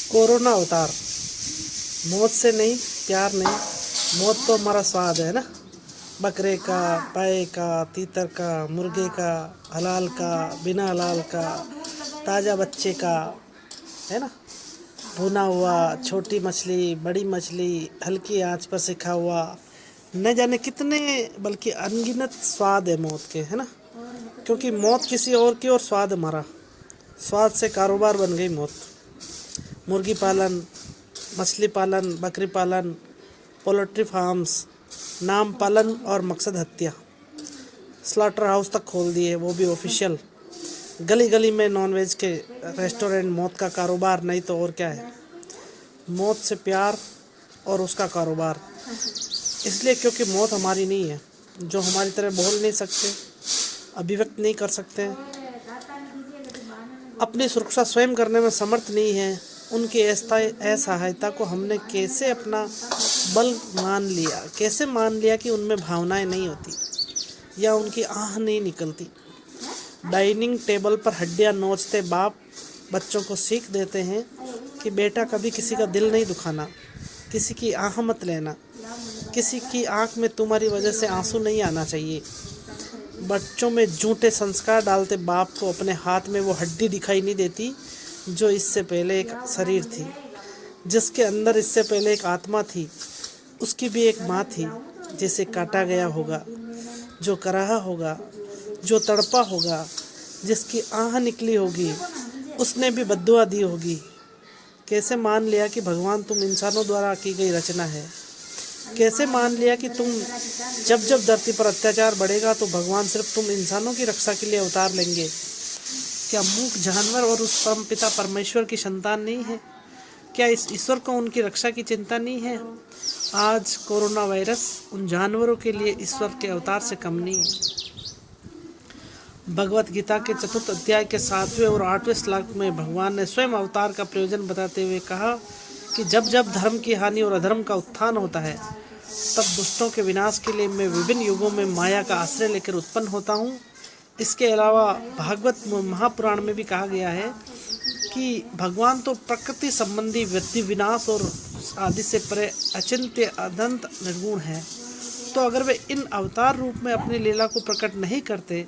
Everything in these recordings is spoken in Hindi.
कोरोना अवतार। मौत से नहीं, प्यार नहीं, मौत तो हमारा स्वाद है ना। बकरे का, पाए का, तीतर का, मुर्गे का, हलाल का, बिना हलाल का, ताज़ा बच्चे का, है ना। भुना हुआ, छोटी मछली, बड़ी मछली, हल्की आंच पर सिखा हुआ, न जाने कितने, बल्कि अनगिनत स्वाद है मौत के, है ना। क्योंकि मौत किसी और की और स्वाद हमारा। स्वाद से कारोबार बन गई मौत। मुर्गी पालन, मछली पालन, बकरी पालन, पोल्ट्री फार्म्स, नाम पालन और मकसद हत्या। स्लॉटर हाउस तक खोल दिए, वो भी ऑफिशियल। गली गली में नॉनवेज के रेस्टोरेंट। मौत का कारोबार नहीं तो और क्या है। मौत से प्यार और उसका कारोबार। इसलिए क्योंकि मौत हमारी नहीं है। जो हमारी तरह बोल नहीं सकते, अभिव्यक्त नहीं कर सकते, अपनी सुरक्षा स्वयं करने में समर्थ नहीं है, उनकी असहायता को हमने कैसे अपना बल मान लिया। कैसे मान लिया कि उनमें भावनाएं नहीं होती या उनकी आह नहीं निकलती। डाइनिंग टेबल पर हड्डियां नोचते बाप बच्चों को सीख देते हैं कि बेटा कभी किसी का दिल नहीं दुखाना, किसी की आह मत लेना, किसी की आंख में तुम्हारी वजह से आंसू नहीं आना चाहिए। बच्चों में झूठे संस्कार डालते बाप को अपने हाथ में वो हड्डी दिखाई नहीं देती जो इससे पहले एक शरीर थी, जिसके अंदर इससे पहले एक आत्मा थी। उसकी भी एक माँ थी जिसे काटा गया होगा, जो कराहा होगा, जो तड़पा होगा, जिसकी आह निकली होगी, उसने भी बद्दुआ दी होगी। कैसे मान लिया कि भगवान तुम इंसानों द्वारा की गई रचना है। कैसे मान लिया कि तुम जब जब धरती पर अत्याचार बढ़ेगा तो भगवान सिर्फ तुम इंसानों की रक्षा के लिए अवतार लेंगे। क्या मूक जानवर और उस परमपिता परमेश्वर की संतान नहीं है? क्या इस ईश्वर को उनकी रक्षा की चिंता नहीं है? आज कोरोना वायरस उन जानवरों के लिए ईश्वर के अवतार से कम नहीं है। भगवत गीता के 4th अध्याय के 7वें और 8वें श्लोक में भगवान ने स्वयं अवतार का प्रयोजन बताते हुए कहा कि जब जब धर्म की हानि और अधर्म का उत्थान होता है, तब दुष्टों के विनाश के लिए मैं विभिन्न युगों में माया का आश्रय लेकर उत्पन्न होता हूँ। इसके अलावा भागवत महापुराण में भी कहा गया है कि भगवान तो प्रकृति संबंधी व्यक्ति विनाश और आदि से परे अचिंत्य अनंत निर्गुण है। तो अगर वे इन अवतार रूप में अपनी लीला को प्रकट नहीं करते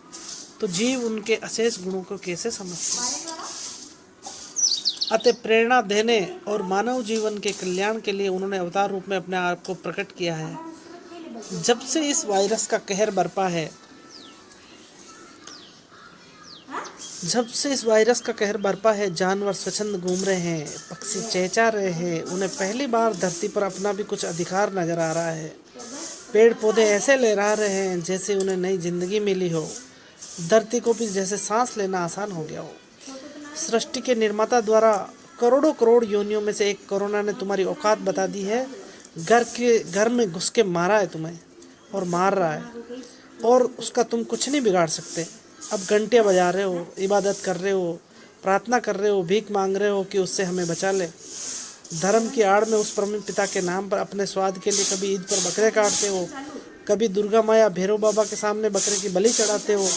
तो जीव उनके अशेष गुणों को कैसे समझते। अतः प्रेरणा देने और मानव जीवन के कल्याण के लिए उन्होंने अवतार रूप में अपने आप को प्रकट किया है। जब से इस वायरस का कहर बरपा है, जानवर स्वच्छंद घूम रहे हैं, पक्षी चहचहा रहे हैं। उन्हें पहली बार धरती पर अपना भी कुछ अधिकार नजर आ रहा है। पेड़ पौधे ऐसे लहरा रहे हैं जैसे उन्हें नई जिंदगी मिली हो। धरती को भी जैसे सांस लेना आसान हो गया हो। सृष्टि के निर्माता द्वारा करोड़ों करोड़ योनियों में से एक कोरोना ने तुम्हारी औकात बता दी है। घर में घुस के मारा है तुम्हें और मार रहा है, और उसका तुम कुछ नहीं बिगाड़ सकते। अब घंटियां बजा रहे हो, इबादत कर रहे हो, प्रार्थना कर रहे हो, भीख मांग रहे हो कि उससे हमें बचा ले। धर्म की आड़ में उस परम पिता के नाम पर अपने स्वाद के लिए कभी ईद पर बकरे काटते हो, कभी दुर्गा माया भैरव बाबा के सामने बकरे की बलि चढ़ाते हो,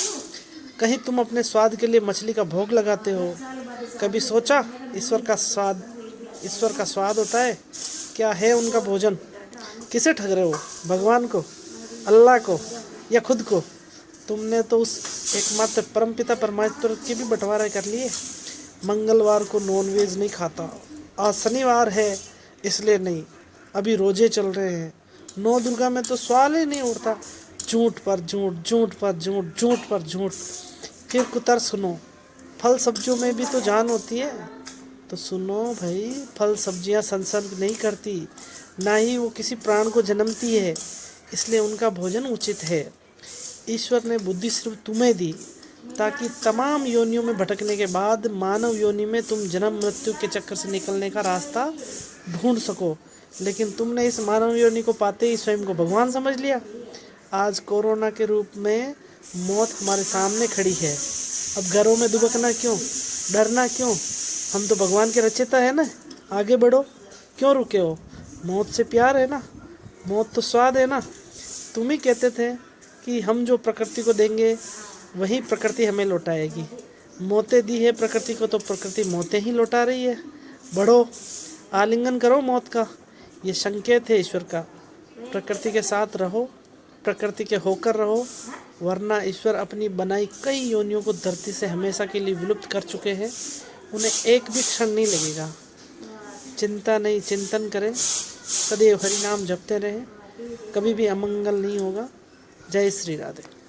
कहीं तुम अपने स्वाद के लिए मछली का भोग लगाते हो। कभी सोचा ईश्वर का स्वाद होता है? क्या है उनका भोजन? किसे ठग रहे हो? भगवान को, अल्लाह को, या खुद को? तुमने तो उस एकमात्र परमपिता परमेश्वर की भी बंटवारा कर लिए। मंगलवार को नॉनवेज नहीं खाता, आज शनिवार है इसलिए नहीं, अभी रोजे चल रहे हैं। 9 दुर्गा में तो सवाल ही नहीं उठता। झूठ पर झूठ, झूठ पर झूठ, झूठ पर झूठ। फिर कुतर सुनो, फल सब्जियों में भी तो जान होती है। तो सुनो भाई, फल सब्जियां संसर्ग नहीं करती, ना ही वो किसी प्राण को जन्मती है, इसलिए उनका भोजन उचित है। ईश्वर ने बुद्धि सिर्फ तुम्हें दी ताकि तमाम योनियों में भटकने के बाद मानव योनि में तुम जन्म मृत्यु के चक्कर से निकलने का रास्ता ढूंढ सको। लेकिन तुमने इस मानव योनि को पाते ही स्वयं को भगवान समझ लिया। आज कोरोना के रूप में मौत हमारे सामने खड़ी है। अब घरों में दुबकना क्यों, डरना क्यों? हम तो भगवान के रचयिता है ना। आगे बढ़ो, क्यों रुके हो? मौत से प्यार है ना, मौत तो स्वाद है ना। तुम ही कहते थे कि हम जो प्रकृति को देंगे वही प्रकृति हमें लौटाएगी। मौतें दी है प्रकृति को तो प्रकृति मौतें ही लौटा रही है। बढ़ो, आलिंगन करो मौत का, ये संकेत है ईश्वर का। प्रकृति के साथ रहो, प्रकृति के होकर रहो, वरना ईश्वर अपनी बनाई कई योनियों को धरती से हमेशा के लिए विलुप्त कर चुके हैं, उन्हें एक भी क्षण नहीं लगेगा। चिंता नहीं, चिंतन करें, सदैव हरि नाम जपते रहें, कभी भी अमंगल नहीं होगा। जय श्री राधे।